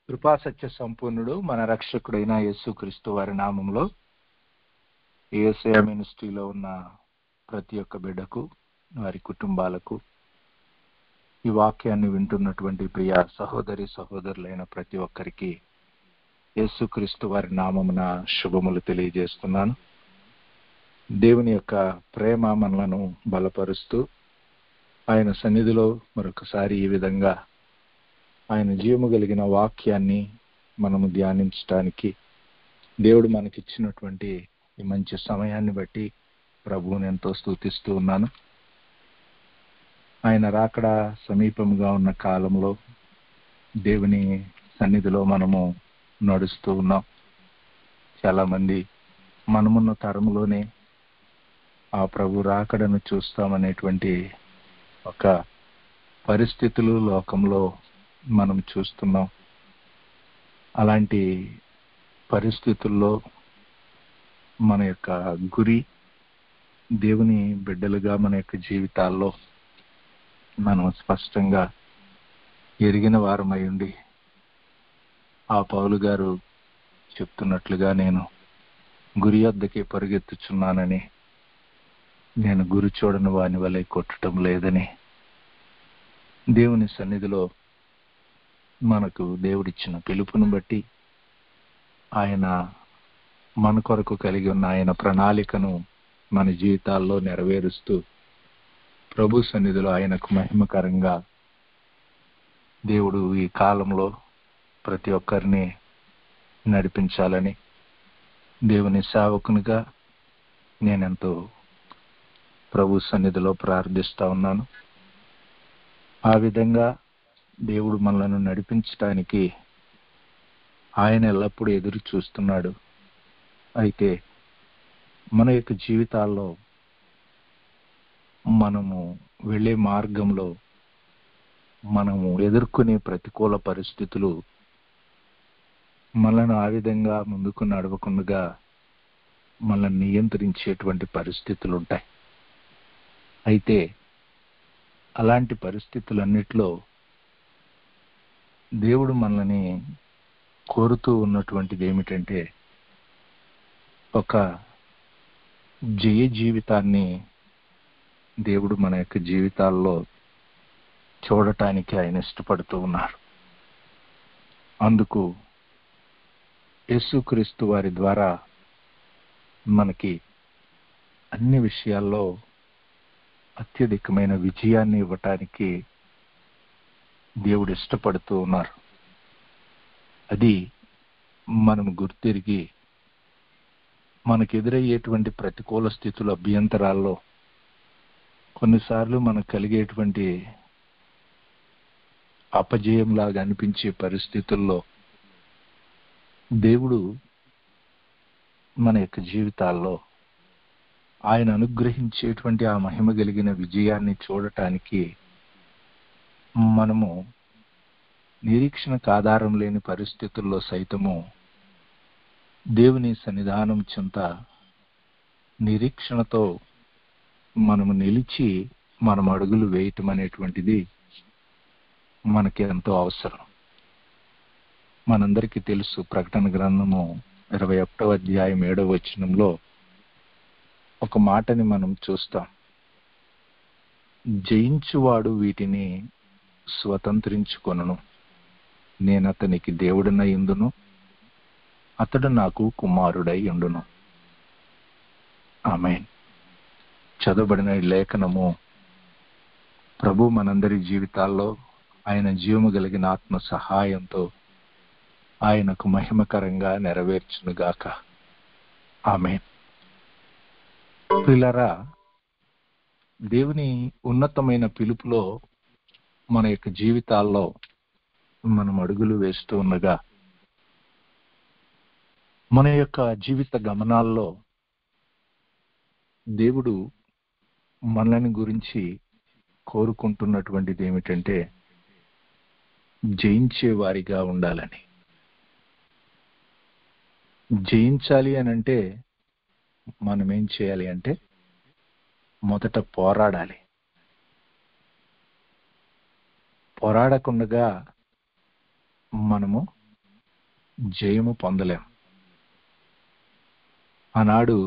కృపాసత్య సంపూర్ణుడు మన రక్షకుడైన యేసుక్రీస్తు వారి నామంలో యేసయ్య మినిస్ట్రీలో ఉన్న ప్రతి ఒక్క బిడ్డకు, వారి కుటుంబాలకు, ఈ వాక్యాన్ని వింటున్నటువంటి ప్రియ సహోదరి సహోదరులైన ప్రతి ఒక్కరికి యేసుక్రీస్తు వారి నామమున శుభములు తెలియజేస్తున్నాను. దేవుని యొక్క ప్రేమ మనలను బలపరుస్తూ ఆయన సన్నిధిలో మరొకసారి ఈ విధంగా ఆయన జీవము కలిగిన వాక్యాన్ని మనము ధ్యానించడానికి దేవుడు మనకిచ్చినటువంటి ఈ మంచి సమయాన్ని బట్టి ప్రభువుని ఎంతో స్తుతిస్తూ ఉన్నాను. ఆయన రాకడ సమీపంగా ఉన్న కాలంలో దేవుని సన్నిధిలో మనము నడుస్తూ ఉన్నాం. చాలా మంది మనమున్న తరములోనే ఆ ప్రభు రాకడను చూస్తామనేటువంటి ఒక పరిస్థితులు లోకంలో మనం చూస్తున్నాం. అలాంటి పరిస్థితుల్లో మన యొక్క గురి దేవుని బిడ్డలుగా మన యొక్క జీవితాల్లో మనం స్పష్టంగా ఎరిగిన వారమై ఉండి, ఆ పౌలు గారు చెప్తున్నట్లుగా నేను గురి వద్దకే పరిగెత్తుచున్నానని, నేను గురి చూడని వాని వలె కొట్టడం లేదని దేవుని సన్నిధిలో మనకు దేవుడిచ్చిన పిలుపును బట్టి ఆయన మన కొరకు కలిగి ఉన్న ఆయన ప్రణాళికను మన జీవితాల్లో నెరవేరుస్తూ ప్రభు సన్నిధిలో ఆయనకు మహిమకరంగా దేవుడు ఈ కాలంలో ప్రతి ఒక్కరిని నడిపించాలని దేవుని సేవకునిగా నేనెంతో ప్రభు సన్నిధిలో ప్రార్థిస్తా ఉన్నాను. ఆ విధంగా దేవుడు మనలను నడిపించడానికి ఆయన ఎల్లప్పుడూ ఎదురు చూస్తున్నాడు. అయితే మన యొక్క జీవితాల్లో మనము వెళ్ళే మార్గంలో మనము ఎదుర్కొనే ప్రతికూల పరిస్థితులు మనల్ని ఆ విధంగా ముందుకు నడవకుండా మనల్ని నియంత్రించేటువంటి పరిస్థితులు ఉంటాయి. అయితే అలాంటి పరిస్థితులన్నిటిలో దేవుడు మనల్ని కోరుతూ ఉన్నటువంటిది ఏమిటంటే, ఒక జయ జీవితాన్ని దేవుడు మన యొక్క జీవితాల్లో చూడటానికి ఆయన ఇష్టపడుతూ ఉన్నారు. అందుకు యేసుక్రీస్తు వారి ద్వారా మనకి అన్ని విషయాల్లో అత్యధికమైన విజయాన్ని ఇవ్వటానికి దేవుడు ఇష్టపడుతూ ఉన్నారు. అది మనం గుర్తిరిగి మనకు ఎదురయ్యేటువంటి ప్రతికూల స్థితుల అభ్యంతరాల్లో కొన్నిసార్లు మనకు కలిగేటువంటి అపజయంలాగా అనిపించే పరిస్థితుల్లో దేవుడు మన యొక్క జీవితాల్లో ఆయన అనుగ్రహించేటువంటి ఆ మహిమ కలిగిన విజయాన్ని చూడటానికి మనము నిరీక్షణకు ఆధారం లేని పరిస్థితుల్లో సైతము దేవుని సన్నిధానం చెంత నిరీక్షణతో మనము నిలిచి మనం అడుగులు వేయటం అనేటువంటిది మనకి ఎంతో అవసరం. మనందరికీ తెలుసు, ప్రకటన గ్రంథము 21వ అధ్యాయం 7వ వచనంలో ఒక మాటని మనం చూస్తాం. జయించువాడు వీటిని స్వతంత్రించుకొనును, నేను అతనికి దేవుడినై ఉండును, అతడు నాకు కుమారుడై ఉండును. ఆమేన్. చదవబడిన ఈ లేఖనము ప్రభు మనందరి జీవితాల్లో ఆయన జీవము కలిగిన ఆత్మ సహాయంతో ఆయనకు మహిమకరంగా నెరవేర్చునుగాక. ఆమేన్. ప్రియులారా, దేవుని ఉన్నతమైన పిలుపులో మన యొక్క జీవితాల్లో మనం అడుగులు వేస్తూ ఉండగా మన యొక్క జీవిత గమనాల్లో దేవుడు మనల్ని గురించి కోరుకుంటున్నటువంటిది ఏమిటంటే, జయించే వారిగా ఉండాలని. జయించాలి అని అంటే మనం ఏం చేయాలి అంటే, మొదట పోరాడాలి. పోరాడకుండా మనము జయము పొందలేం. ఆనాడు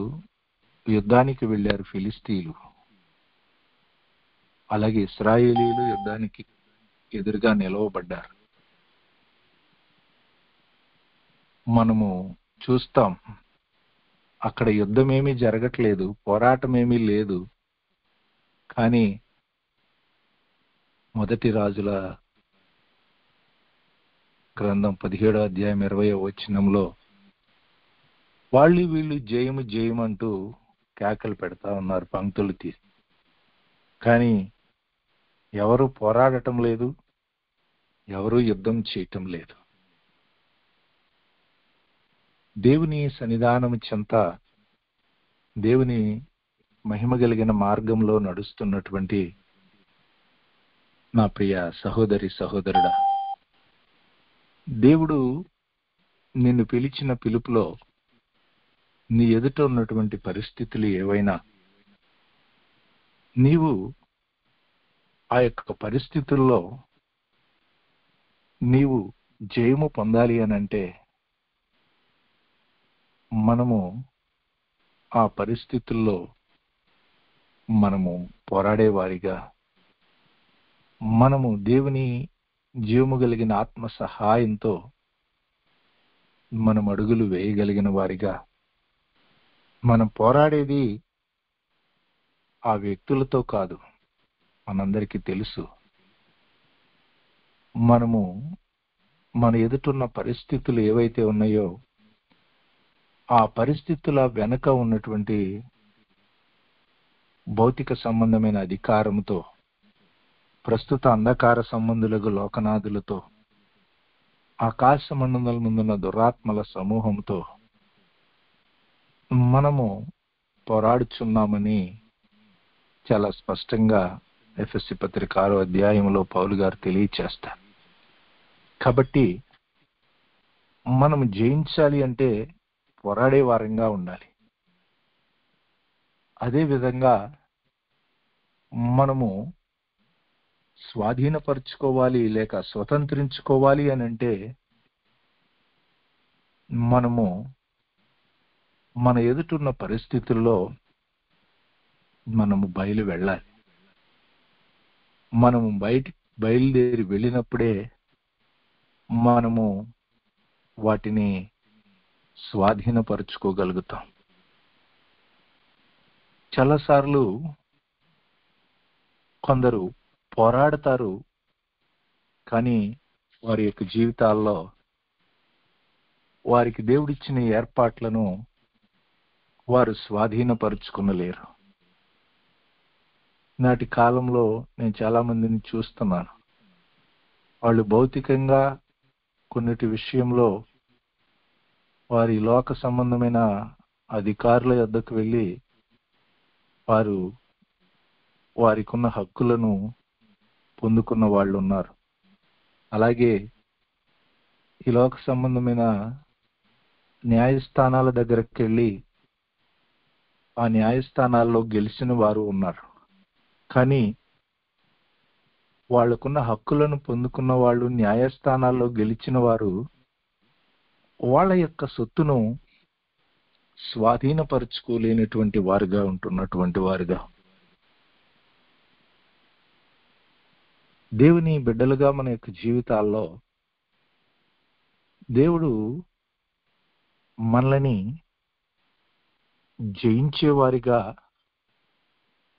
యుద్ధానికి వెళ్ళారు ఫిలిస్తీయులు, అలాగే ఇశ్రాయేలీయులు యుద్ధానికి ఎదురుగా నిలవబడ్డారు. మనము చూస్తాం, అక్కడ యుద్ధమేమీ జరగట్లేదు, పోరాటం ఏమీ లేదు. కానీ మొదటి రాజుల గ్రంథం 17వ అధ్యాయం 20వ వచనంలో వీళ్ళు జయము జయమంటూ కేకలు పెడతా ఉన్నారు పంక్తులు తీసి. కానీ ఎవరు పోరాడటం లేదు, ఎవరు యుద్ధం చేయటం లేదు. దేవుని సన్నిధానము చెంత, దేవుని మహిమ కలిగిన మార్గంలో నడుస్తున్నటువంటి నా ప్రియ సహోదరి సహోదరుడా, దేవుడు నిన్ను పిలిచిన పిలుపులో నీ ఎదుట ఉన్నటువంటి పరిస్థితులు ఏవైనా, నీవు ఆ యొక్క పరిస్థితుల్లో నీవు జయము పొందాలి అనంటే మనము ఆ పరిస్థితుల్లో మనము పోరాడేవారిగా, మనము దేవుని జీవము కలిగిన ఆత్మ సహాయంతో మనం అడుగులు వేయగలిగిన వారిగా, మనం పోరాడేది ఆ వ్యక్తులతో కాదు. మనందరికీ తెలుసు, మనము మన ఎదుటున్న పరిస్థితులు ఏవైతే ఉన్నాయో ఆ పరిస్థితుల వెనుక ఉన్నటువంటి భౌతిక సంబంధమైన అధికారముతో, ప్రస్తుత అంధకార సంబంధులకు లోకనాథులతో, ఆకాశ మండలం ముందున్న దురాత్మల సమూహంతో మనము పోరాడుచున్నామని చాలా స్పష్టంగా ఎఫెసీ పత్రిక 6వ అధ్యాయంలో పౌలు గారు తెలియచేస్తారు. కాబట్టి మనము జయించాలి అంటే పోరాడే వారంగా ఉండాలి. అదేవిధంగా మనము స్వాధీనపరుచుకోవాలి లేక స్వతంత్రించుకోవాలి అని అంటే మనము మన ఎదుటున్న పరిస్థితుల్లో మనము వెళ్ళాలి. మనము బయలుదేరి వెళ్ళినప్పుడే మనము వాటిని స్వాధీనపరుచుకోగలుగుతాం. చాలాసార్లు కొందరు పోరాడతారు, కానీ వారి యొక్క జీవితాల్లో వారికి దేవుడిచ్చిన ఏర్పాట్లను వారు స్వాధీనపరుచుకునలేరు. నాటి కాలంలో నేను చాలా మందిని చూస్తున్నాను, వాళ్ళు భౌతికంగా కొన్నిటి విషయంలో వారి లోక సంబంధమైన అధికారుల యొద్దకు వెళ్ళి వారికి ఉన్న హక్కులను పొందుకున్న వాళ్ళు ఉన్నారు. అలాగే ఈ లోక సంబంధమైన న్యాయస్థానాల దగ్గరకు వెళ్ళి ఆ న్యాయస్థానాల్లో గెలిచిన వారు ఉన్నారు. కానీ వాళ్లకున్న హక్కులను పొందుకున్న వాళ్ళు, న్యాయస్థానాల్లో గెలిచిన వారు వాళ్ళ యొక్క సొత్తును స్వాధీనపరుచుకోలేనటువంటి వారుగా ఉంటున్నటువంటి వారుగా, దేవుని బిడ్డలుగా మన యొక్క జీవితాల్లో దేవుడు మనల్ని జయించేవారిగా,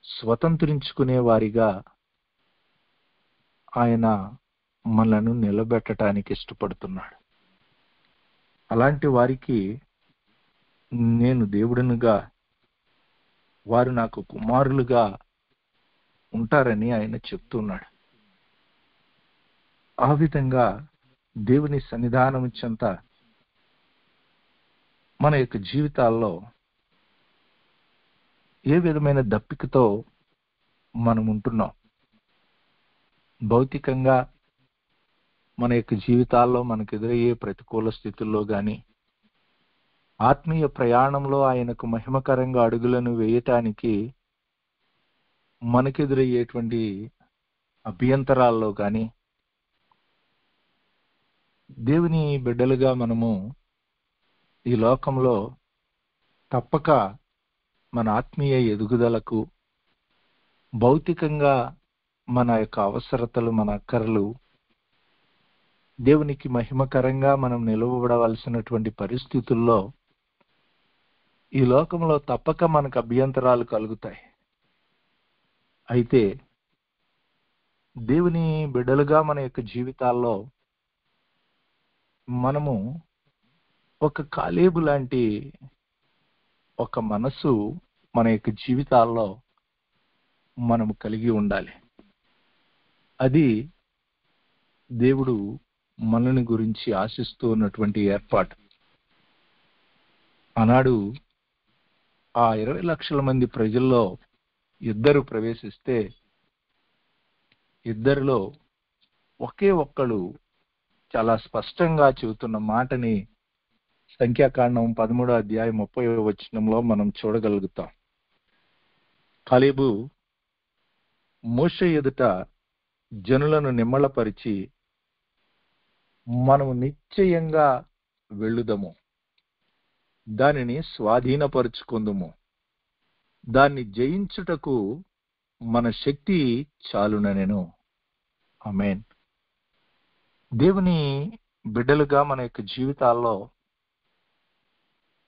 స్వతంత్రించుకునే వారిగా ఆయన మనలను నిలబెట్టడానికి ఇష్టపడుతున్నాడు. అలాంటి వారికి నేను దేవుడినిగా, వారు నాకు కుమారులుగా ఉంటారని ఆయన చెప్తున్నాడు. ఆ విధంగా దేవుని సన్నిధానం చెంత మన యొక్క జీవితాల్లో ఏ విధమైన దప్పికతో మనం ఉంటున్నాం, భౌతికంగా మన యొక్క జీవితాల్లో మనకు ఎదురయ్యే ప్రతికూల స్థితుల్లో కానీ, ఆత్మీయ ప్రయాణంలో ఆయనకు మహిమకరంగా అడుగులను వేయటానికి మనకెదురయ్యేటువంటి అభ్యంతరాల్లో కానీ, దేవుని బిడ్డలుగా మనము ఈ లోకంలో తప్పక మన ఆత్మీయ ఎదుగుదలకు, భౌతికంగా మన యొక్క అవసరతలు, మన అక్కరలు, దేవునికి మహిమకరంగా మనం నిలవబడవలసినటువంటి పరిస్థితుల్లో ఈ లోకంలో తప్పక మనకు అభ్యంతరాలు కలుగుతాయి. అయితే దేవుని బిడ్డలుగా మన యొక్క జీవితాల్లో మనము ఒక కాలేబు లాంటి ఒక మనసు మన యొక్క జీవితాల్లో మనము కలిగి ఉండాలి. అది దేవుడు మనల్ని గురించి ఆశిస్తూ ఉన్నటువంటి ఏర్పాటు. ఆనాడు ఆ 20 లక్షల మంది ప్రజల్లో ఇద్దరు ప్రవేశిస్తే ఇద్దరిలో ఒకే ఒక్కడు చాలా స్పష్టంగా చెబుతున్న మాటని సంఖ్యాకాండం 13వ అధ్యాయం 30వ వచనంలో మనం చూడగలుగుతాం. కాలేబు మోషే ఎదుట జనులను నిమ్మళపరిచి, మనము నిశ్చయంగా వెళ్ళుదము, దానిని స్వాధీనపరుచుకుందుము, దాన్ని జయించుటకు మన శక్తి చాలుననెను. ఆమేన్. దేవుని బిడ్డలుగా మన యొక్క జీవితాల్లో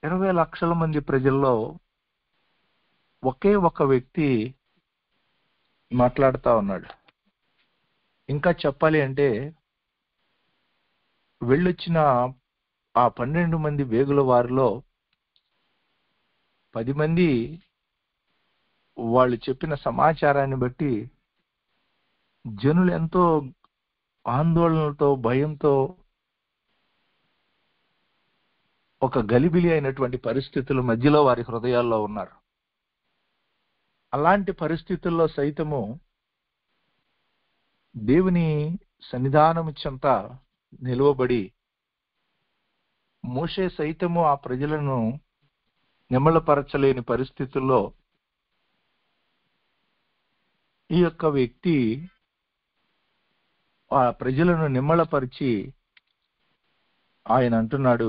20 లక్షల మంది ప్రజల్లో ఒకే ఒక వ్యక్తి మాట్లాడుతా ఉన్నాడు. ఇంకా చెప్పాలి అంటే వెళ్ళొచ్చిన ఆ 12 మంది వేగుల వారిలో 10 మంది వాళ్ళు చెప్పిన సమాచారాన్ని బట్టి జనులు ఎంతో ఆందోళనతో, భయంతో, ఒక గలిబిలి అయినటువంటి పరిస్థితుల మధ్యలో వారి హృదయాల్లో ఉన్నారు. అలాంటి పరిస్థితుల్లో సైతము దేవుని సన్నిధానము చెంత నిలువబడి మోషే సైతము ఆ ప్రజలను నిమ్మళపరచలేని పరిస్థితుల్లో ఈ యొక్క వ్యక్తి ఆ ప్రజలను నిమ్మళపరిచి ఆయన అంటున్నాడు,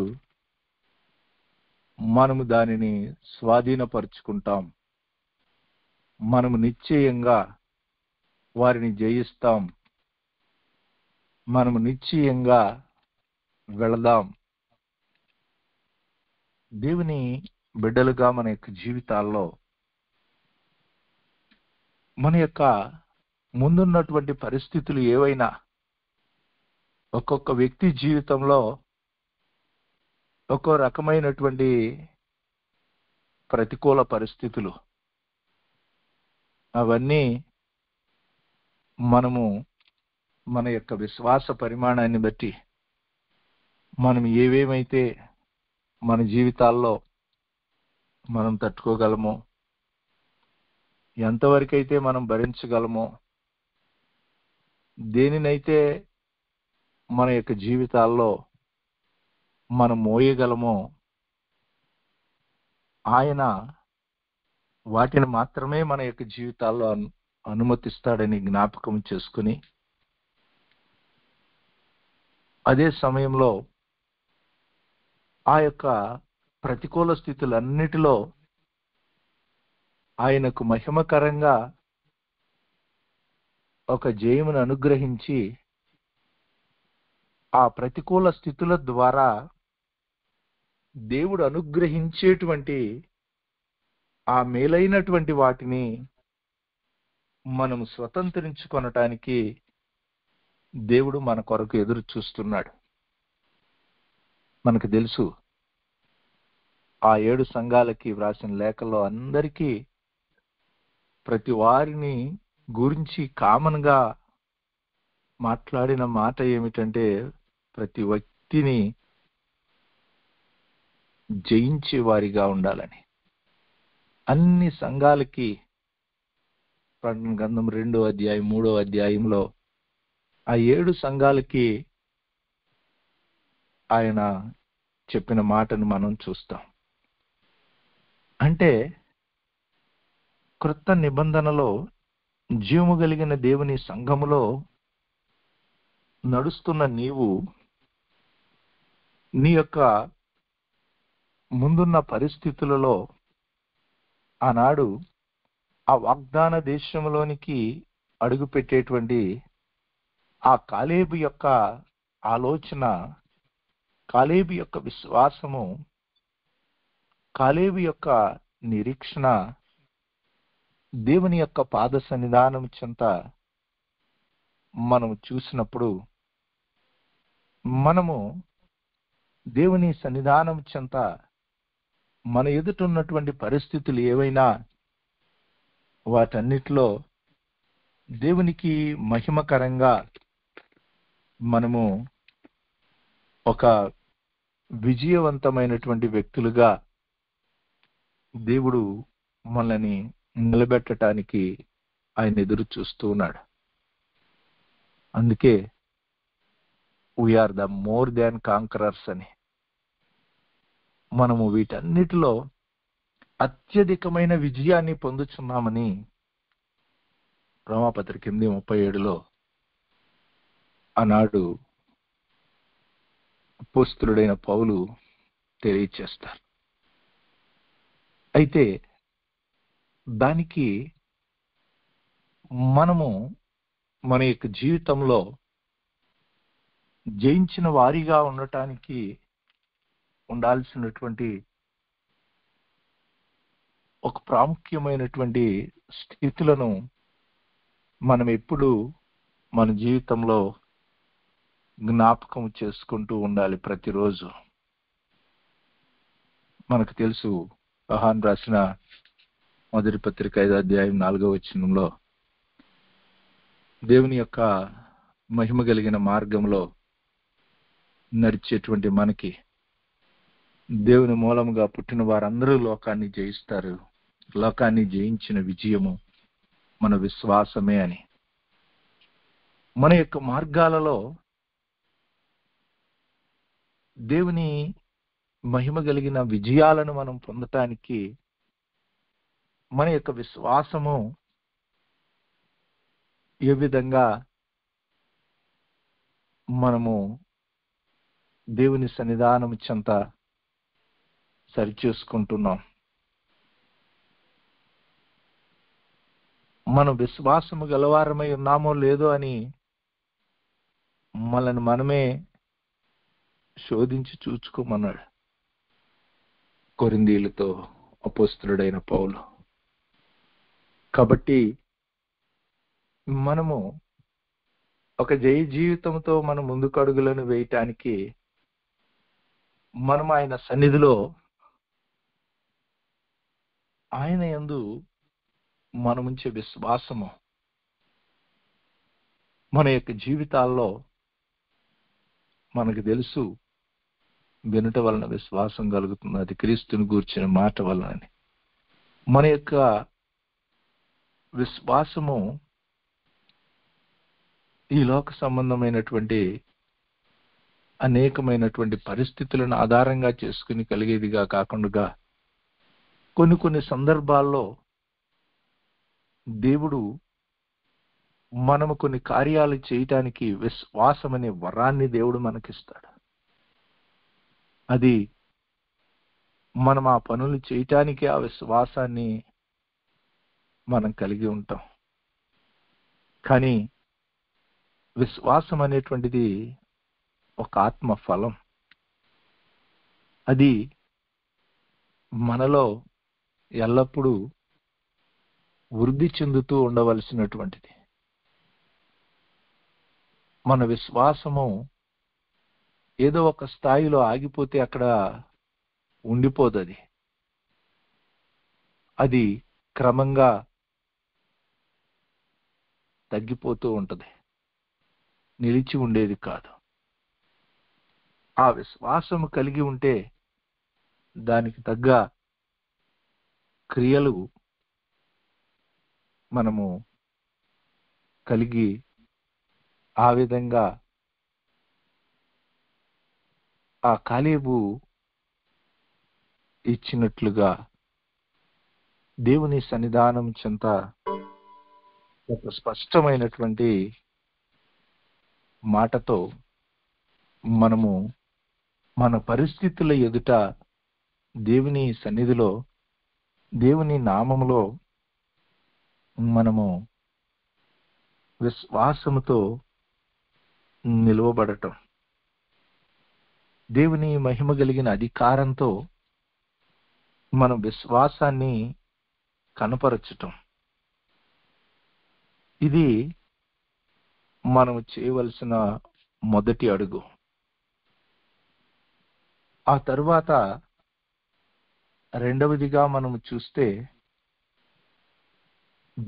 మనము దానిని స్వాధీనపరుచుకుంటాం, మనము నిశ్చయంగా వారిని జయిస్తాం, మనము నిశ్చయంగా వెళదాం. దేవుని బిడ్డలుగా మన యొక్క జీవితాల్లో మన యొక్క ముందున్నటువంటి పరిస్థితులు ఏవైనా, ఒక్కొక్క వ్యక్తి జీవితంలో ఒక్కో రకమైనటువంటి ప్రతికూల పరిస్థితులు, అవన్నీ మనము మన యొక్క విశ్వాస పరిమాణాన్ని బట్టి మనం ఏవేమైతే మన జీవితాల్లో మనం తట్టుకోగలమో, ఎంతవరకైతే మనం భరించగలమో, దేనినైతే మన యొక్క జీవితాల్లో మనం మోయగలమో ఆయన వాటిని మాత్రమే మన యొక్క జీవితాల్లో అనుమతిస్తాడని జ్ఞాపకం చేసుకుని, అదే సమయంలో ఆ యొక్క ప్రతికూల స్థితులన్నిటిలో ఆయనకు మహిమకరంగా ఒక జయమును అనుగ్రహించి, ఆ ప్రతికూల స్థితుల ద్వారా దేవుడు అనుగ్రహించేటువంటి ఆ మేలైనటువంటి వాటిని మనం స్వతంత్రించుకొనటానికి దేవుడు మన కొరకు ఎదురు చూస్తున్నాడు. మనకు తెలుసు, ఆ 7 సంఘాలకి వ్రాసిన లేఖల్లో అందరికీ ప్రతి వారిని గురించి కామన్ గా మాట్లాడిన మాట ఏమిటంటే, ప్రతి వ్యక్తిని జయించే వారిగా ఉండాలని. అన్ని సంఘాలకి ప్రకటన గ్రంథం 2వ అధ్యాయం 3వ అధ్యాయంలో ఆ 7 సంఘాలకి ఆయన చెప్పిన మాటను మనం చూస్తాం. అంటే క్రొత్త నిబంధనలో జీవము కలిగిన దేవుని సంఘములో నడుస్తున్న నీవు నీ యొక్క ముందున్న పరిస్థితులలో ఆనాడు ఆ వాగ్దాన దేశంలోనికి అడుగుపెట్టేటువంటి ఆ కాలేబు యొక్క ఆలోచన, కాలేబు యొక్క విశ్వాసము, కాలేబు యొక్క నిరీక్షణ దేవుని యొక్క పాద సన్నిధానం చెంత మనము చూసినప్పుడు, మనము దేవుని సన్నిధానం చెంత మన ఎదుట ఉన్నటువంటి పరిస్థితులు ఏవైనా వాటన్నిటిలో దేవునికి మహిమకరంగా మనము ఒక విజయవంతమైనటువంటి వ్యక్తులుగా దేవుడు మనల్ని నిలబెట్టడానికి ఆయన ఎదురు చూస్తూ ఉన్నాడు. అందుకే we are the more than conquerors అని, మనము వీటన్నిటిలో అత్యధికమైన విజయాన్ని పొందుచున్నామని రోమాపత్రిక 8:37 ఆనాడు అపోస్తలుడైన పౌలు తెలియచేస్తారు. అయితే దానికి మనము మన యొక్క జీవితంలో జయించిన వారిగా ఉండటానికి ఉండాల్సినటువంటి ఒక ప్రాముఖ్యమైనటువంటి స్థితులను మనం ఎప్పుడు మన జీవితంలో జ్ఞాపకం చేసుకుంటూ ఉండాలి. ప్రతిరోజు మనకు తెలుసు, యోహాను రాసిన మొదటి పత్రిక 5:4 దేవుని యొక్క మహిమ కలిగిన మార్గంలో నడిచేటువంటి మనకి దేవుని మూలముగా పుట్టిన వారందరూ లోకాన్ని జయిస్తారు, లోకాన్ని జయించిన విజయము మన విశ్వాసమే అని. మన యొక్క మార్గాలలో దేవుని మహిమ కలిగిన విజయాలను మనం పొందటానికి మన యొక్క విశ్వాసము ఏ విధంగా మనము దేవుని సన్నిధానం చెంత సరిచేసుకుంటున్నాం. మనం విశ్వాసము గలవారమై ఉన్నామో లేదో అని మనల్ని మనమే శోధించి చూచుకోమన్నాడు కొరింథీయులతో అపోస్తలుడైన పౌలు. కాబట్టి మనము ఒక జయ జీవితంతో మన ముందుకు అడుగులను వేయటానికి మనం ఆయన సన్నిధిలో ఆయన యందు మనముంచే విశ్వాసము మన యొక్క జీవితాల్లో మనకు తెలుసు, వినుట వలన విశ్వాసం కలుగుతుంది, అది క్రీస్తుని గూర్చిన మాట వలనని. మన యొక్క విశ్వాసము ఈ లోక సంబంధమైనటువంటి అనేకమైనటువంటి పరిస్థితులను ఆధారంగా చేసుకుని కలిగేదిగా కాకుండా కొన్ని సందర్భాల్లో దేవుడు మనము కొన్ని కార్యాలు చేయటానికి విశ్వాసం అనే వరాన్ని దేవుడు మనకిస్తాడు. అది మనం ఆ పనులు చేయటానికి ఆ విశ్వాసాన్ని మనం కలిగి ఉంటాం. కానీ విశ్వాసం అనేటువంటిది ఒక ఆత్మ ఫలం. అది మనలో ఎల్లప్పుడూ వృద్ధి చెందుతూ ఉండవలసినటువంటిది. మన విశ్వాసము ఏదో ఒక స్థాయిలో ఆగిపోతే అక్కడ ఉండిపోదు. అది క్రమంగా తగ్గిపోతూ ఉంటది, నిలిచి ఉండేది కాదు. ఆ విశ్వాసము కలిగి ఉంటే దానికి తగ్గ క్రియలు మనము కలిగి ఆ విధంగా ఆ కాలేబు ఇచ్చినట్లుగా దేవుని సన్నిధానం చెంత ఒక స్పష్టమైనటువంటి మాటతో మనము మన పరిస్థితుల ఎదుట దేవుని సన్నిధిలో దేవుని నామములో మనము విశ్వాసముతో నిలువబడటం, దేవుని మహిమ కలిగిన అధికారంతో మన విశ్వాసాన్ని కనపరచటం, ఇది మనము చేయవలసిన మొదటి అడుగు. ఆ తరువాత రెండవదిగా మనము చూస్తే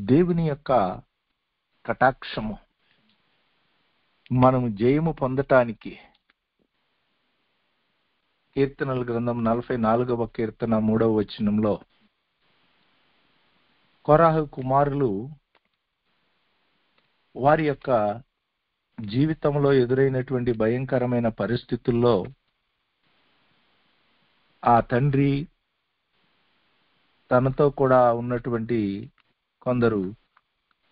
దేవుని యొక్క కటాక్షము. మనము జయము పొందటానికి కీర్తనల గ్రంథం 44వ కీర్తన 3వ వచనంలో కోరాహు కుమారులు వారి యొక్క జీవితంలో ఎదురైనటువంటి భయంకరమైన పరిస్థితుల్లో ఆ తండ్రి తనతో కూడా ఉన్నటువంటి కొందరు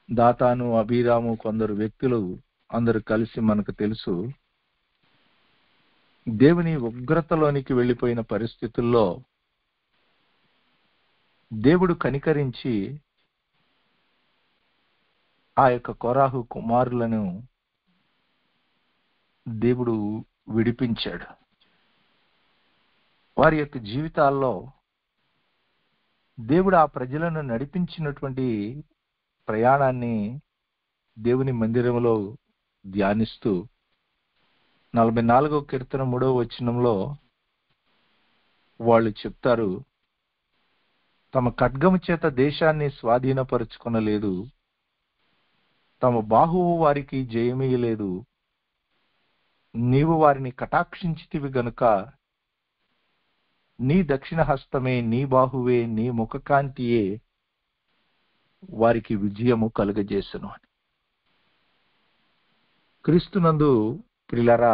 దాతాను, అబీరాము, కొందరు వ్యక్తులు అందరూ కలిసి మనకు తెలుసు దేవుని ఉగ్రతలోనికి వెళ్ళిపోయిన పరిస్థితుల్లో దేవుడు కనికరించి ఆ యొక్క కోరాహు కుమారులను దేవుడు విడిపించాడు. వారి యొక్క జీవితాల్లో దేవుడు ఆ ప్రజలను నడిపించినటువంటి ప్రయాణాన్ని దేవుని మందిరంలో ధ్యానిస్తూ 44వ కీర్తన 3వ వచనంలో వాళ్ళు చెప్తారు, తమ ఖడ్గము చేత దేశాన్ని స్వాధీనపరుచుకొనలేదు, తమ బాహువు వారికి జయమీయలేదు, నీవు వారిని కటాక్షించితివి గనుక నీ దక్షిణ హస్తమే, నీ బాహువే, నీ ముఖకాంతియే వారికి విజయము కలుగజేసెను అని. క్రీస్తునందు ప్రియులారా,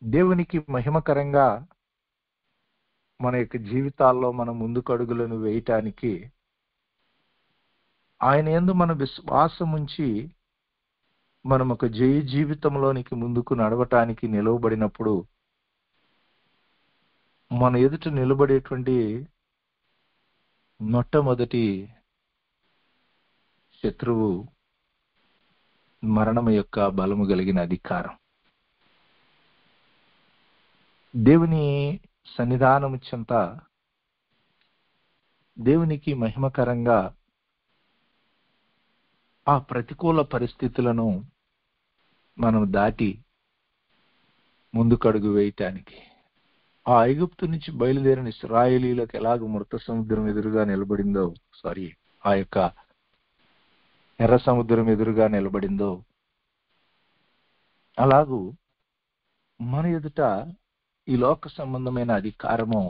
దేవునికి మహిమకరంగా మన యొక్క జీవితాల్లో మన ముందుకు అడుగులను వేయటానికి ఆయన యందు మన విశ్వాసం ఉంచి మనం ఒక జయ జీవితంలోనికి ముందుకు నడవటానికి నిలవబడినప్పుడు మన ఎదుట నిలబడేటువంటి మొట్టమొదటి శత్రువు మరణం యొక్క బలము కలిగిన అధికారం. దేవుని సన్నిధానము చెంత దేవునికి మహిమకరంగా ఆ ప్రతికూల పరిస్థితులను మనం దాటి ముందుకడుగు వేయటానికి ఆ ఐగుప్తు నుంచి బయలుదేరిన ఇశ్రాయేలీలకు ఎలాగ మృత సముద్రం ఎదురుగా నిలబడిందో, ఆ యొక్క ఎర్ర సముద్రం ఎదురుగా నిలబడిందో, అలాగూ మన ఎదుట ఈ లోక సంబంధమైన అధికారము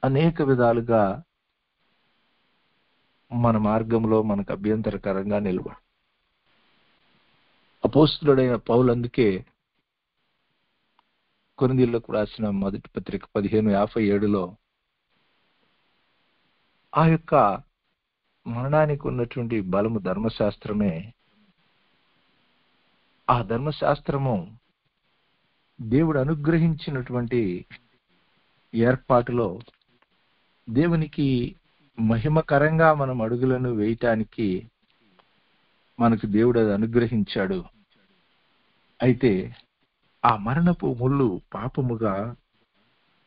అనేక విధాలుగా మన మార్గంలో మనకు అభ్యంతరకరంగా నిలబడి, అపోస్తులుడైన పౌలు అందుకే కొరింథీయులకు రాసిన మొదటి పత్రిక 15:57లో ఆ యొక్క మరణానికి ఉన్నటువంటి బలము ధర్మశాస్త్రమే, ఆ ధర్మశాస్త్రము దేవుడు అనుగ్రహించినటువంటి ఏర్పాటులో దేవునికి మహిమకరంగా మనం అడుగులను వేయటానికి మనకు దేవుడు అది అనుగ్రహించాడు. అయితే ఆ మరణపు ముళ్ళు పాపముగా,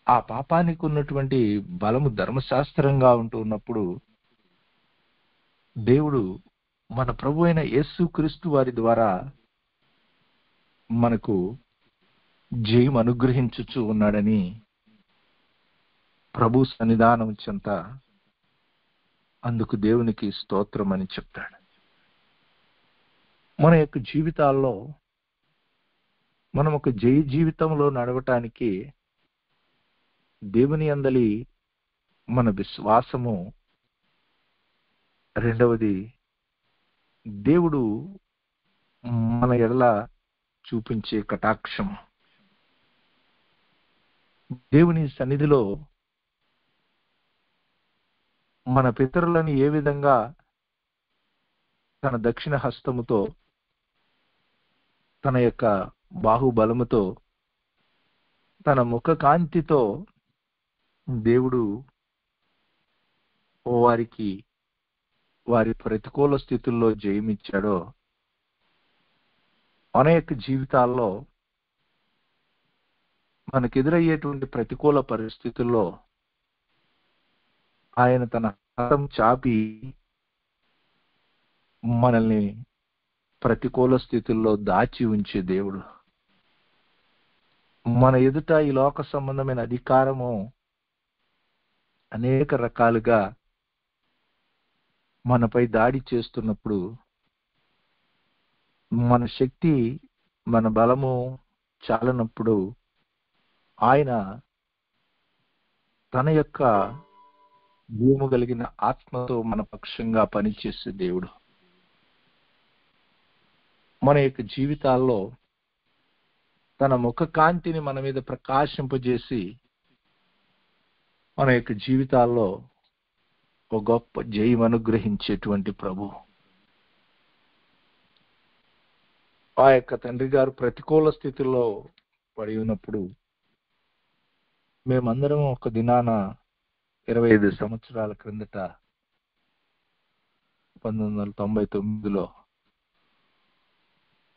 ఆ పాపానికి ఉన్నటువంటి బలము ధర్మశాస్త్రంగా ఉంటున్నప్పుడు దేవుడు మన ప్రభు అయిన యేసుక్రీస్తు వారి ద్వారా మనకు జయం అనుగ్రహించుచు ఉన్నాడని ప్రభు సన్నిధానం చెంత అందుకు దేవునికి స్తోత్రం అని చెప్తాడు. మన యొక్క జీవితాల్లో మనం ఒక జయ జీవితంలో నడవటానికి దేవుని యందలి మన విశ్వాసము, రెండవది దేవుడు మన ఎడల చూపించే కటాక్షం. దేవుని సన్నిధిలో మన పితరులను ఏ విధంగా తన దక్షిణ హస్తముతో, తన యొక్క బాహుబలముతో తన ముఖ కాంతితో దేవుడు వారికి వారి ప్రతికూల స్థితుల్లో జయమిచ్చాడో మన యొక్క జీవితాల్లో మనకెదురయ్యేటువంటి ప్రతికూల పరిస్థితుల్లో ఆయన తన హస్తం చాపి మనల్ని ప్రతికూల స్థితుల్లో దాచి ఉంచే దేవుడు. మన ఎదుట ఈ లోక సంబంధమైన అధికారము అనేక రకాలుగా మనపై దాడి చేస్తున్నప్పుడు మన శక్తి మన బలము చాలనప్పుడు ఆయన తన యొక్క భూము కలిగిన ఆత్మతో మన పక్షంగా పనిచేసే దేవుడు. మన యొక్క జీవితాల్లో తన ముఖ కాంతిని మన మీద ప్రకాశింపజేసి మన యొక్క జీవితాల్లో ఒక గొప్ప జయం అనుగ్రహించేటువంటి ప్రభు. ఆ యొక్క తండ్రి గారు ప్రతికూల స్థితిలో పడి ఉన్నప్పుడు మేమందరం ఒక దినాన 25 సంవత్సరాల క్రిందట 1999లో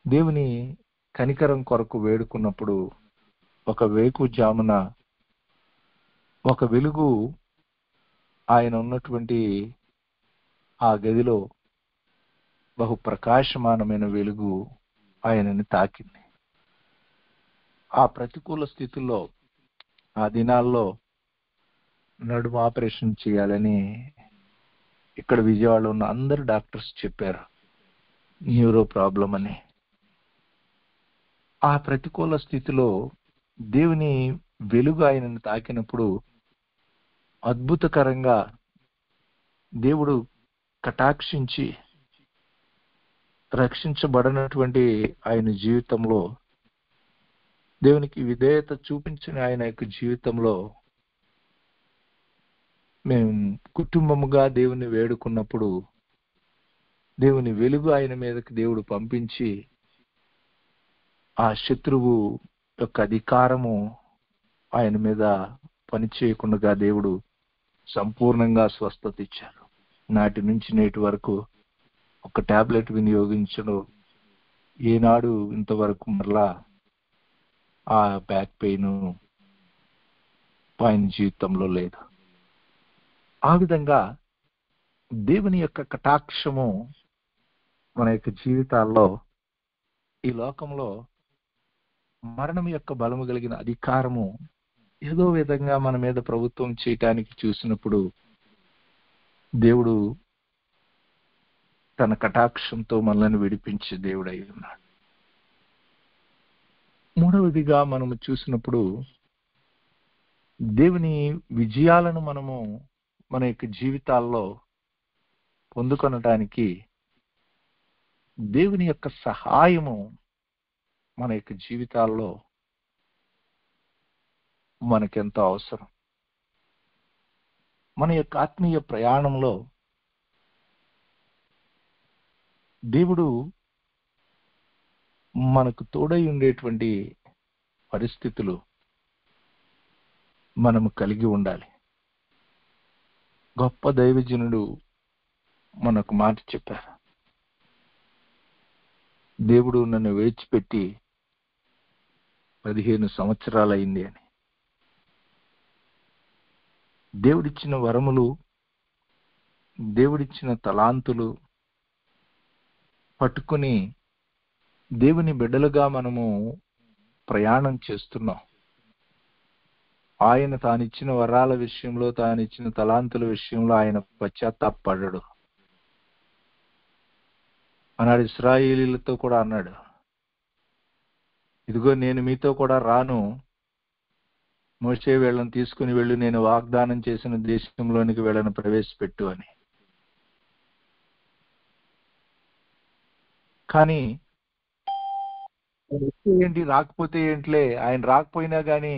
దేవుని కనికరం కొరకు వేడుకున్నప్పుడు ఒక వేకుజామున ఒక వెలుగు ఆయన ఉన్నటువంటి ఆ గదిలో బహు ప్రకాశమానమైన వెలుగు ఆయనని తాకింది. ఆ ప్రతికూల స్థితిలో ఆ దినాల్లో నడుము ఆపరేషన్ చేయాలని ఇక్కడ విజయవాడలో ఉన్న అందరు డాక్టర్స్ చెప్పారు, న్యూరో ప్రాబ్లం అని. ఆ ప్రతికూల స్థితిలో దేవుని వెలుగు ఆయనను తాకినప్పుడు అద్భుతకరంగా దేవుడు కటాక్షించి రక్షించబడినటువంటి ఆయన జీవితంలో, దేవునికి విధేయత చూపించిన ఆయన యొక్క జీవితంలో మేము కుటుంబముగా దేవుని వేడుకున్నప్పుడు దేవుని వెలుగు ఆయన మీదకి దేవుడు పంపించి ఆ శత్రువు యొక్క అధికారము ఆయన మీద పనిచేయకుండా దేవుడు సంపూర్ణంగా స్వస్థత ఇచ్చారు. నాటి నుంచి నేటి వరకు ఒక టాబ్లెట్ వినియోగించడం ఏనాడు ఇంతవరకు మరలా ఆ బ్యాక్ పెయిన్ ఆయన జీవితంలో లేదు. ఆ విధంగా దేవుని యొక్క కటాక్షము మన యొక్క జీవితాల్లో ఈ లోకంలో మరణం యొక్క బలము కలిగిన అధికారము ఏదో విధంగా మన మీద ప్రభుత్వం చేయటానికి చూసినప్పుడు దేవుడు తన కటాక్షంతో మనల్ని విడిపించే దేవుడు అయి ఉన్నాడు. మూడవదిగా మనము చూసినప్పుడు దేవుని విజయాలను మనము మన యొక్క జీవితాల్లో పొందుకొనటానికి దేవుని యొక్క సహాయము మన యొక్క జీవితాల్లో మనకెంతో అవసరం. మన యొక్క ఆత్మీయ ప్రయాణంలో దేవుడు మనకు తోడై ఉండేటువంటి పరిస్థితులు మనము కలిగి ఉండాలి. గొప్ప దైవజనుడు మనకు మాట చెప్పారు, దేవుడు నన్ను విడిచిపెట్టి 15 సంవత్సరాలైంది అని. దేవుడిచ్చిన వరములు, దేవుడిచ్చిన తలాంతులు పట్టుకుని దేవుని బిడ్డలుగా మనము ప్రయాణం చేస్తున్నాం. ఆయన తానిచ్చిన వరాల విషయంలో, తానిచ్చిన తలాంతుల విషయంలో ఆయన పశ్చాత్తాపపడడు. అన్నాడు ఇశ్రాయేలీలతో కూడా అన్నాడు, ఇదిగో నేను మీతో కూడా రాను, మోషే వీళ్ళని తీసుకుని వెళ్ళి నేను వాగ్దానం చేసిన దేశంలోనికి వీళ్ళని ప్రవేశపెట్టు అని. కానీ ఏంటి, రాకపోతే ఏంట్లే, ఆయన రాకపోయినా గాని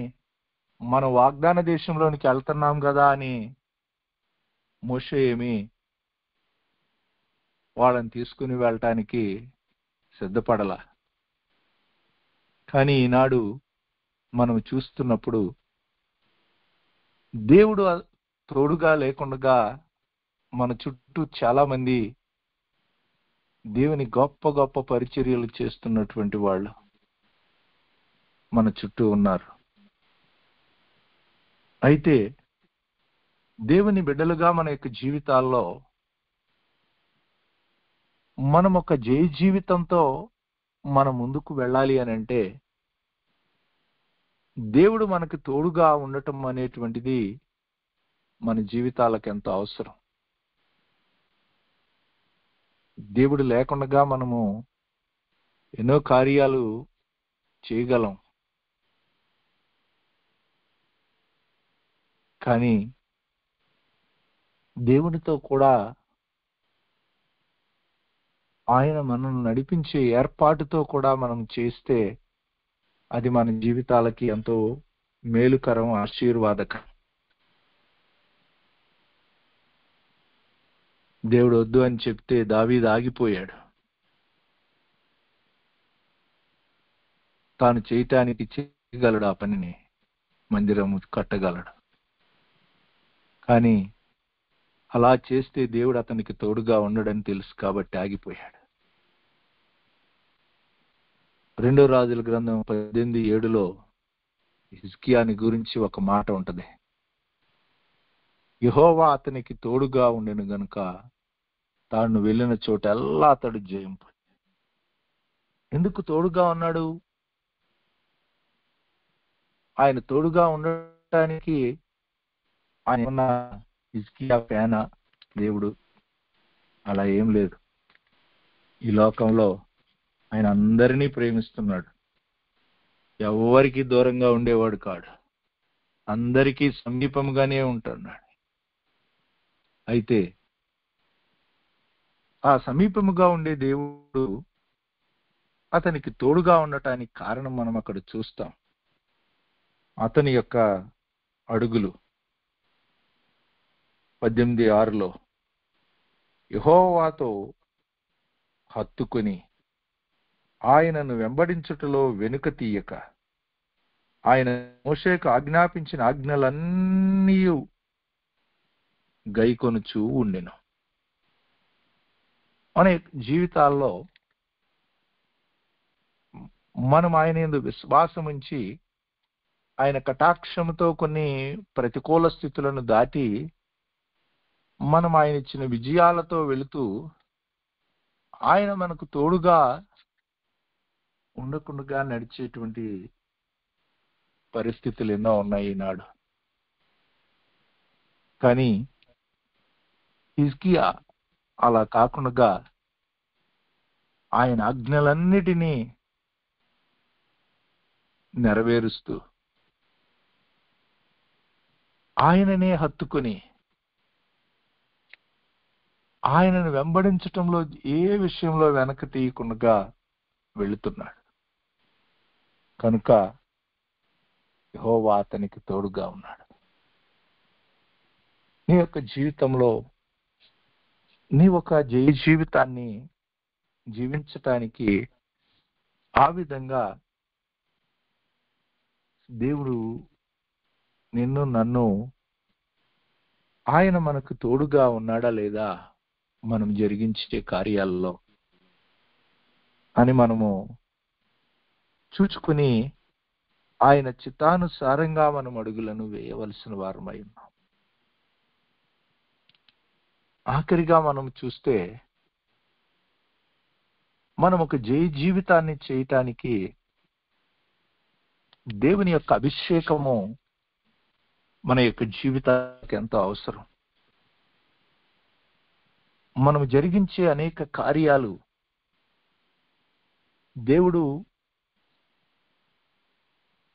మనం వాగ్దాన దేశంలోనికి వెళ్తున్నాం కదా అని మోషే ఏమి వాళ్ళని తీసుకుని వెళ్ళటానికి సిద్ధపడలా. కానీ ఈనాడు మనం చూస్తున్నప్పుడు దేవుడు తోడుగా లేకుండా మన చుట్టూ చాలా మంది దేవుని గొప్ప గొప్ప పరిచర్యలు చేస్తున్నటువంటి వాళ్ళు మన చుట్టూ ఉన్నారు. అయితే దేవుని బిడ్డలుగా మన యొక్క జీవితాల్లో మనం ఒక జయ జీవితంతో మనం ముందుకు వెళ్ళాలి అని అంటే దేవుడు మనకు తోడుగా ఉండటం అనేటువంటిది మన జీవితాలకు ఎంతో అవసరం. దేవుడు లేకుండా మనము ఎన్నో కార్యాలు చేయగలం, కానీ దేవునితో కూడా ఆయన మనల్ని నడిపించే ఏర్పాటుతో కూడా మనం చేస్తే అది మన జీవితాలకి ఎంతో మేలుకరం, ఆశీర్వాదకరం. దేవుడు వద్దు అని చెప్తే దావీదు ఆగిపోయాడు. తాను చేయటానికి చేయగలడు, ఆ పనిని మందిరము కట్టగలడు. కానీ అలా చేస్తే దేవుడు అతనికి తోడుగా ఉండడని తెలుసు కాబట్టి ఆగిపోయాడు. 2 రాజుల గ్రంథం 18:7లో హిజ్కియాని గురించి ఒక మాట ఉంటది. యెహోవా అతనికి తోడుగా ఉండెను గనుక తాను వెళ్ళిన చోటెల్లా అతడు జయం పొందాడు. ఎందుకు తోడుగా ఉన్నాడు? ఆయన తోడుగా ఉండటానికి ఆయన ఉన్న హిజ్కియా ఫ్యానా దేవుడు? అలా ఏం లేదు. ఈ లోకంలో ఆయన అందరినీ ప్రేమిస్తున్నాడు. ఎవరికి దూరంగా ఉండేవాడు కాడు. అందరికీ సమీపంగానే ఉంటున్నాడు. అయితే ఆ సమీపముగా ఉండే దేవుడు అతనికి తోడుగా ఉండటానికి కారణం మనం అక్కడ చూస్తాం. అతని యొక్క అడుగులు 18:6లో యెహోవాతో హత్తుకొని ఆయనను వెంబడించుటలో వెనుక తీయక ఆయన మోషేకు ఆజ్ఞాపించిన ఆజ్ఞలన్నీ గైకొనుచూ ఉండెను. మన జీవితాల్లో మనం ఆయన యందు విశ్వాసం ఉంచి ఆయన కటాక్షముతో కొన్ని ప్రతికూల స్థితులను దాటి మనం ఆయన ఇచ్చిన విజయాలతో వెళుతూ ఆయన మనకు తోడుగా ఉండకుండా నడిచేటువంటి పరిస్థితులు ఎన్నో ఉన్నాయి ఈనాడు. కానీ హిజ్కియా అలా కాకుండా ఆయన ఆజ్ఞలన్నిటినీ నెరవేరుస్తూ ఆయననే హత్తుకొని ఆయనను వెంబడించటంలో ఏ విషయంలో వెనక తీయకుండా వెళుతున్నాడు. కనుక యెహోవా అతనికి తోడుగా ఉన్నాడు. నీ యొక్క జీవితంలో నీ ఒక జయ జీవితాన్ని జీవించటానికి ఆ విధంగా దేవుడు నిన్ను నన్ను ఆయన మనకు తోడుగా ఉన్నాడా లేదా మనం జరిగించే కార్యాలలో అని మనము చూచుకుని ఆయన చిత్తానుసారంగా మనం అడుగులను వేయవలసిన వారమై ఉన్నాం. ఆఖరిగా మనం చూస్తే మనం ఒక జయ జీవితాన్ని చేయటానికి దేవుని యొక్క అభిషేకము మన యొక్క జీవితానికి ఎంతో అవసరం. మనం జరిగించే అనేక కార్యాలు దేవుడు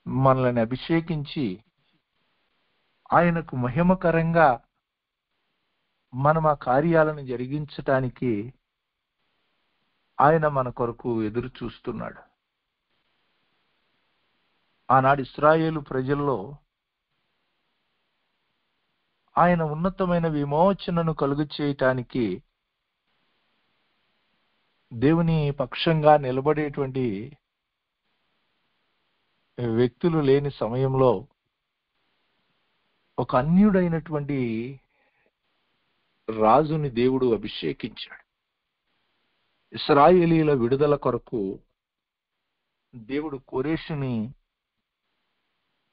మనల్ని అభిషేకించి ఆయనకు మహిమకరంగా మనం ఆ కార్యాలను జరిగించటానికి ఆయన మన కొరకు ఎదురు చూస్తున్నాడు. ఆనాడు ఇశ్రాయేలు ప్రజల్లో ఆయన ఉన్నతమైన విమోచనను కలుగు చేయటానికి దేవుని పక్షంగా నిలబడేటువంటి వ్యక్తులు లేని సమయంలో ఒక అన్యుడైనటువంటి రాజుని దేవుడు అభిషేకించాడు. ఇశ్రాయేలీల విడుదల కొరకు దేవుడు కోరేషుని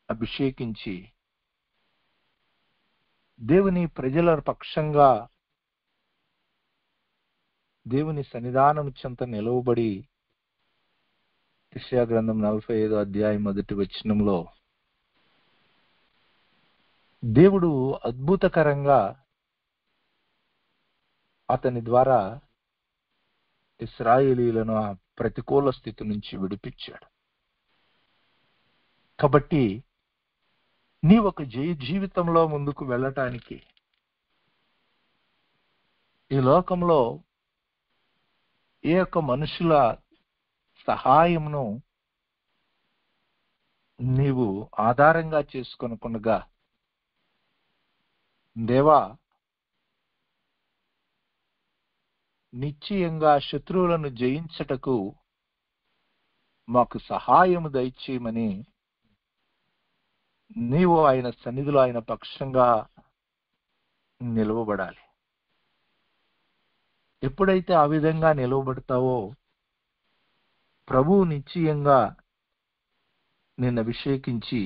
అభిషేకించి దేవుని ప్రజల పక్షంగా దేవుని సన్నిధానం చెంత నిలవబడి యెషయా గ్రంథం 45 అధ్యాయం 1 వచనంలో దేవుడు అద్భుతకరంగా అతని ద్వారా ఇశ్రాయేలీలను ఆ ప్రతికూల స్థితి నుంచి విడిపించాడు. కాబట్టి నీ ఒక జీవితంలో ముందుకు వెళ్ళటానికి ఈ లోకంలో ఏ యొక్క మనుషుల సహాయమును నీవు ఆధారంగా చేసుకొనకుండా దేవా నిశ్చయంగా శత్రువులను జయించటకు మాకు సహాయము దయచేయమని నీవు ఆయన సన్నిధిలో ఆయన పక్షంగా నిలవబడాలి. ఎప్పుడైతే ఆ విధంగా నిలవబడతావో ప్రభువు నిశ్చయంగా నిన్ను అభిషేకించి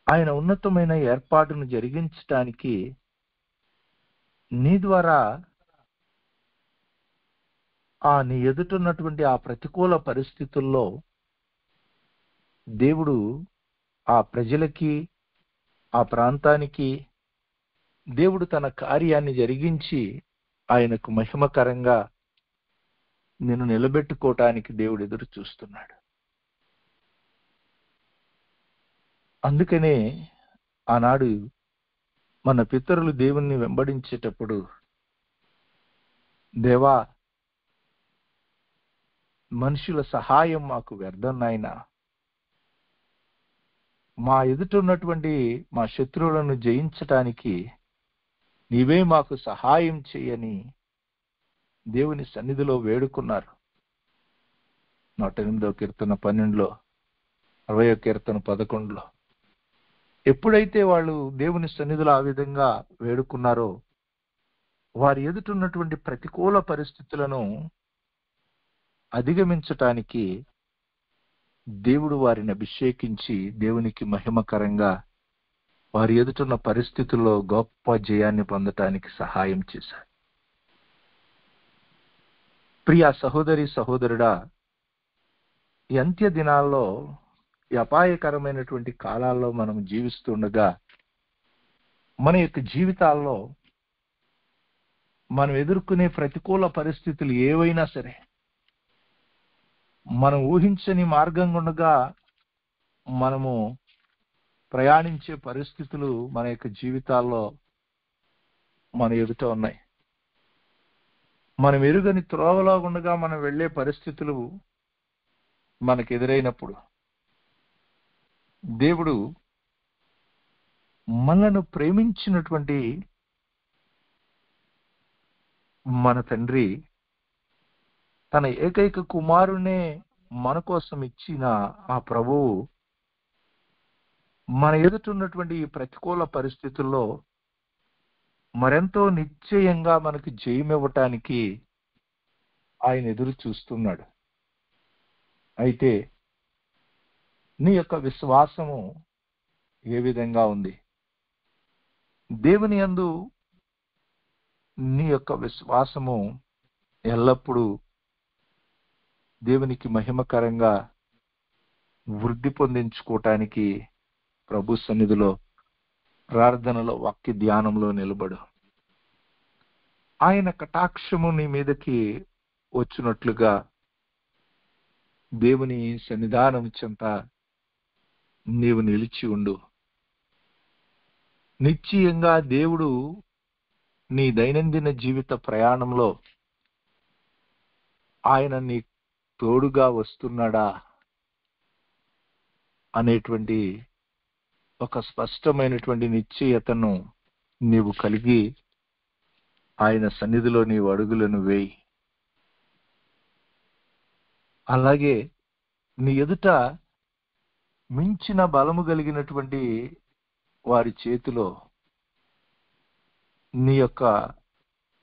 ఆయన ఉన్నతమైన ఏర్పాటును జరిగించటానికి నీ ద్వారా నీ ఎదుటున్నటువంటి ఆ ప్రతికూల పరిస్థితుల్లో దేవుడు ఆ ప్రజలకి ఆ ప్రాంతానికి దేవుడు తన కార్యాన్ని జరిగించి ఆయనకు మహిమకరంగా నిన్ను నిలబెట్టుకోవటానికి దేవుడు ఎదురు చూస్తున్నాడు. అందుకనే ఆనాడు మన పితరులు దేవుణ్ణి వెంబడించేటప్పుడు దేవా మనుషుల సహాయం మాకు వ్యర్థం నాయనా, మా ఎదుటున్నటువంటి మా శత్రువులను జయించటానికి నీవే మాకు సహాయం చేయని దేవుని సన్నిధిలో వేడుకున్నారు. 108వ కీర్తన 12లో, 60వ కీర్తన 11లో ఎప్పుడైతే వాళ్ళు దేవుని సన్నిధిలో ఆ విధంగా వేడుకున్నారో వారి ఎదుటున్నటువంటి ప్రతికూల పరిస్థితులను అధిగమించటానికి దేవుడు వారిని అభిషేకించి దేవునికి మహిమకరంగా వారి ఎదుటున్న పరిస్థితుల్లో గొప్ప జయాన్ని పొందటానికి సహాయం చేశారు. ప్రియ సహోదరి సహోదరుడా, ఈ అంత్య దినాల్లో ఈ అపాయకరమైనటువంటి కాలాల్లో మనం జీవిస్తుండగా మన యొక్క జీవితాల్లో మనం ఎదుర్కొనే ప్రతికూల పరిస్థితులు ఏవైనా సరే మనం ఊహించని మార్గం గుండగా మనము ప్రయాణించే పరిస్థితులు మన యొక్క జీవితాల్లో మన ఎదుట ఉన్నాయి. మనం ఎరుగని త్రోవలో ఉండగా మనం వెళ్ళే పరిస్థితులు మనకు ఎదురైనప్పుడు దేవుడు మనను ప్రేమించినటువంటి మన తండ్రి తన ఏకైక కుమారునే మన కోసం ఇచ్చిన ఆ ప్రభువు మన ఎదుటున్నటువంటి ఈ ప్రతికూల పరిస్థితుల్లో మరెంతో నిశ్చయంగా మనకు జయమివ్వటానికి ఆయన ఎదురు చూస్తున్నాడు. అయితే నీ యొక్క విశ్వాసము ఏ విధంగా ఉంది? దేవుని యందు నీ యొక్క విశ్వాసము ఎల్లప్పుడూ దేవునికి మహిమకరంగా వృద్ధి పొందించుకోవటానికి ప్రభు సన్నిధిలో ప్రార్థనలో వాక్య ధ్యానంలో నిలబడు. ఆయన కటాక్షము నీ మీదకి వచ్చినట్లుగా దేవుని సన్నిధానం చెంత నీవు నిలిచి ఉండు. నిశ్చయంగా దేవుడు నీ దైనందిన జీవిత ప్రయాణంలో ఆయన నీ తోడుగా వస్తున్నాడా అనేటువంటి ఒక స్పష్టమైనటువంటి నిశ్చయతను నీవు కలిగి ఆయన సన్నిధిలో నీవు అడుగులను వేయి. అలాగే నీ ఎదుట మించిన బలము కలిగినటువంటి వారి చేతిలో నీ యొక్క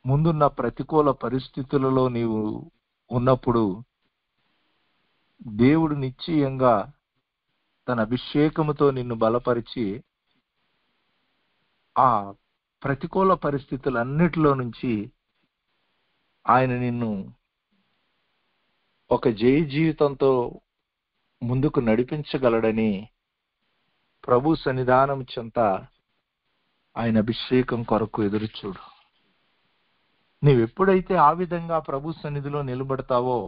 ముందున్న ప్రతికూల పరిస్థితులలో నీవు ఉన్నప్పుడు దేవుడు నిశ్చయంగా తన అభిషేకముతో నిన్ను బలపరిచి ఆ ప్రతికూల పరిస్థితులన్నిటిలో నుంచి ఆయన నిన్ను ఒక జయ జీవితంతో ముందుకు నడిపించగలడని ప్రభు సన్నిధానం చెంత ఆయన అభిషేకం కొరకు ఎదురుచూడు. నీవెప్పుడైతే ఆ విధంగా ప్రభు సన్నిధిలో నిలబడతావో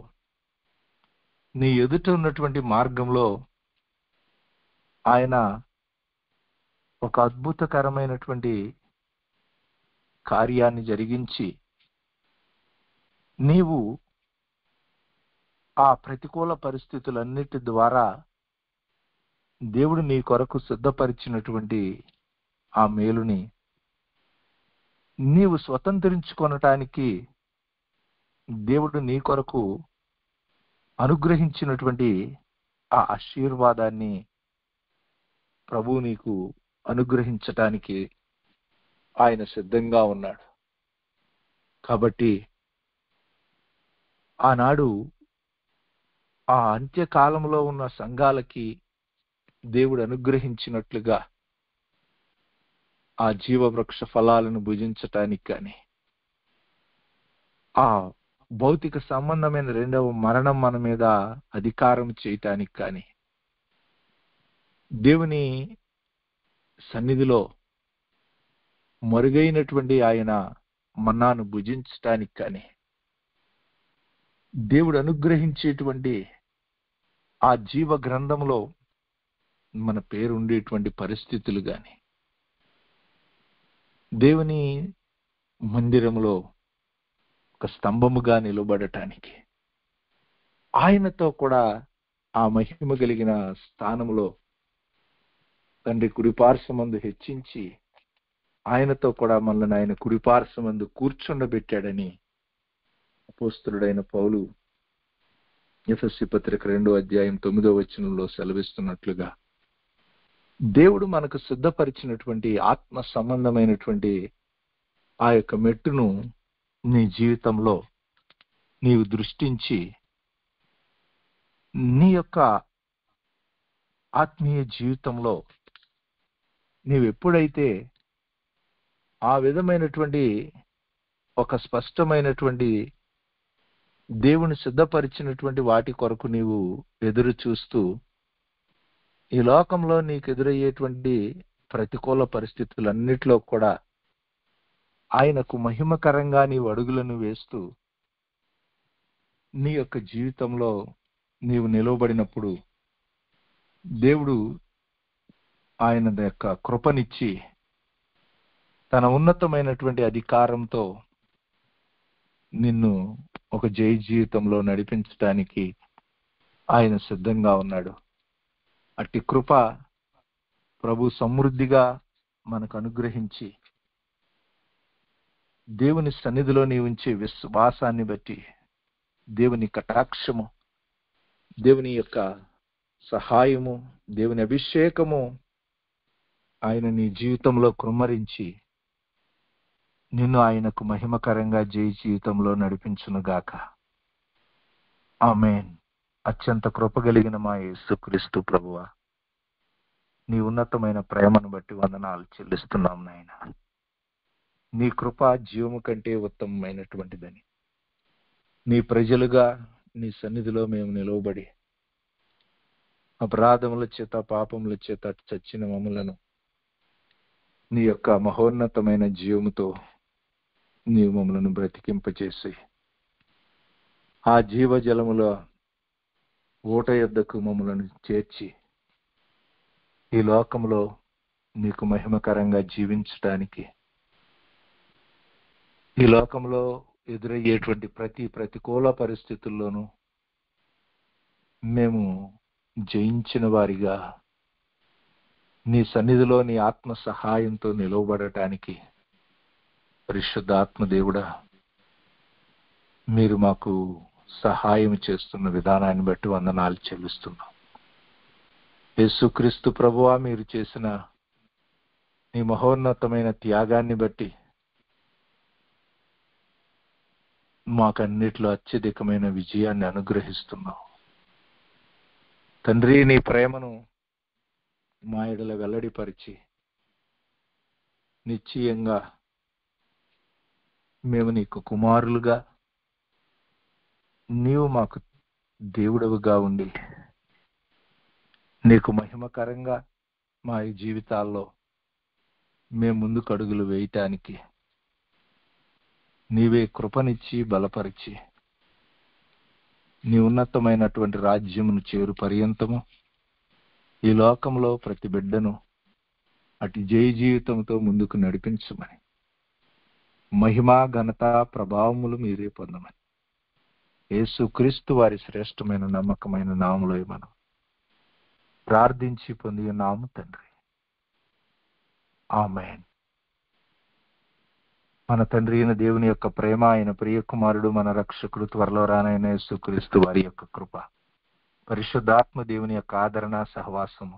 నీ ఎదుట ఉన్నటువంటి మార్గంలో ఆయన ఒక అద్భుతకరమైనటువంటి కార్యాన్ని జరిగించి నీవు ఆ ప్రతికూల పరిస్థితులన్నిటి ద్వారా దేవుడు నీ కొరకు సిద్ధపరిచినటువంటి ఆ మేలుని నీవు స్వతంత్రించుకొనటానికి దేవుడు నీ కొరకు అనుగ్రహించినటువంటి ఆ ఆశీర్వాదాన్ని ప్రభువు నీకు అనుగ్రహించటానికి ఆయన సిద్ధంగా ఉన్నాడు. కాబట్టి ఆనాడు ఆ అంత్యకాలంలో ఉన్న సంఘాలకి దేవుడు అనుగ్రహించినట్లుగా ఆ జీవవృక్ష ఫలాలను భుజించటానికి కానీ ఆ భౌతిక సంబంధమైన రెండవ మరణం మన మీద అధికారం చేయటానికి కానీ దేవుని సన్నిధిలో మరుగైనటువంటి ఆయన మన్నాను భుజించటానికి కానీ దేవుడు అనుగ్రహించేటువంటి ఆ జీవ గ్రంథంలో మన పేరు ఉండేటువంటి పరిస్థితులు కానీ దేవుని మందిరంలో ఒక స్తంభముగా నిలబడటానికి ఆయనతో కూడా ఆ మహిమ కలిగిన స్థానంలో తండ్రి కుడిపార్శ్వమందు హెచ్చించి ఆయనతో కూడా మనల్ని ఆయన కుడిపార్శ్వమందు కూర్చుండబెట్టాడని అపోస్తలుడైన పౌలు ఎఫెసీ పత్రిక 2:9 సెలవిస్తున్నట్లుగా దేవుడు మనకు సిద్ధపరిచినటువంటి ఆత్మ సంబంధమైనటువంటి ఆ యొక్క మెట్టును నీ జీవితంలో నీవు దృష్టించి నీ యొక్క ఆత్మీయ జీవితంలో నీవెప్పుడైతే ఆ విధమైనటువంటి ఒక స్పష్టమైనటువంటి దేవుని సిద్ధపరిచినటువంటి వాటి కొరకు నీవు ఎదురు చూస్తూ ఈ లోకంలో నీకు ఎదురయ్యేటువంటి ప్రతికూల పరిస్థితులన్నిటిలో కూడా ఆయనకు మహిమకరంగా నీవు అడుగులను వేస్తూ నీ యొక్క జీవితంలో నీవు నిలవబడినప్పుడు దేవుడు ఆయన యొక్క కృపనిచ్చి తన ఉన్నతమైనటువంటి అధికారంతో నిన్ను ఒక జయ జీవితంలో నడిపించడానికి ఆయన సిద్ధంగా ఉన్నాడు. అట్టి కృప ప్రభు సమృద్ధిగా మనకు అనుగ్రహించి దేవుని సన్నిధిలో నీ ఉంచే విశ్వాసాన్ని బట్టి దేవుని కటాక్షము, దేవుని యొక్క సహాయము, దేవుని అభిషేకము ఆయన నీ జీవితంలో కృమ్మరించి నిన్ను ఆయనకు మహిమకరంగా జయ జీవితంలో నడిపించునుగాక. ఆమేన్. అత్యంత కృప కలిగిన మా యేసుక్రీస్తు ప్రభువా, నీ ఉన్నతమైన ప్రేమను బట్టి వందనాలు చెల్లిస్తున్నాం నాయన. నీ కృప జీవము కంటే ఉత్తమమైనటువంటిదని నీ ప్రజలుగా నీ సన్నిధిలో మేము నిలవబడి అపరాధముల చేత పాపముల చేత చచ్చిన మమ్ములను నీ యొక్క మహోన్నతమైన జీవముతో నీవు మమ్మలను బ్రతికింపచేసి ఆ జీవజలముల ఊట యొద్దకు మమ్మలను చేర్చి ఈ లోకంలో నీకు మహిమకరంగా జీవించటానికి ఈ లోకంలో ఎదురయ్యేటువంటి ప్రతికూల పరిస్థితుల్లోనూ మేము జయించిన వారిగా నీ సన్నిధిలో నీ ఆత్మ సహాయంతో నిలవబడటానికి పరిశుద్ధాత్మ దేవుడా మీరు మాకు సహాయం చేస్తున్న విధానాన్ని బట్టి వందనాలు చెల్లిస్తున్నాం. యేసుక్రీస్తు ప్రభువా, మీరు చేసిన నీ మహోన్నతమైన త్యాగాన్ని బట్టి మాకన్నిట్లో అత్యధికమైన విజయాన్ని అనుగ్రహిస్తున్నావు తండ్రి. నీ ప్రేమను మా ఎడల వెల్లడిపరిచి నిశ్చయంగా మేము నీకు కుమారులుగా, నీవు మాకు దేవుడవుగా ఉండి నీకు మహిమకరంగా మా ఈ జీవితాల్లో మేము ముందుకు అడుగులు వేయటానికి నీవే కృపనిచ్చి బలపరిచి నీ ఉన్నతమైనటువంటి రాజ్యమును చేరు పర్యంతము ఈ లోకంలో ప్రతి బిడ్డను అటు జయ జీవితంతో ముందుకు నడిపించమని, మహిమ ఘనత ప్రభావములు మీరే పొందమని యేసుక్రీస్తు వారి శ్రేష్టమైన నమ్మకమైన నామములో మనం ప్రార్థించి పొంది ఉన్నాము తండ్రి. ఆమేన్. మన తండ్రి అయిన దేవుని యొక్క ప్రేమ, ఆయన ప్రియ కుమారుడు మన రక్షకుడు త్వరలో రానైన యేసుక్రీస్తు వారి యొక్క కృప, పరిశుద్ధాత్మ దేవుని యొక్క ఆదరణ సహవాసము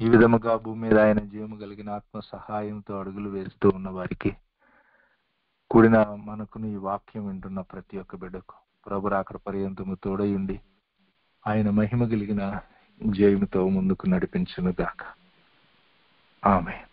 ఈ విధముగా భూమి మీద ఆయన జీవము కలిగిన ఆత్మ సహాయంతో అడుగులు వేస్తూ ఉన్న వారికి, కూడిన మనకును ఈ వాక్యం వింటున్న ప్రతి ఒక్క బిడ్డకు ప్రభు రాకడ పర్యంతము తోడయుండి ఆయన మహిమ కలిగిన జయముతో ముందుకు నడిపించును గాక. ఆమేన్.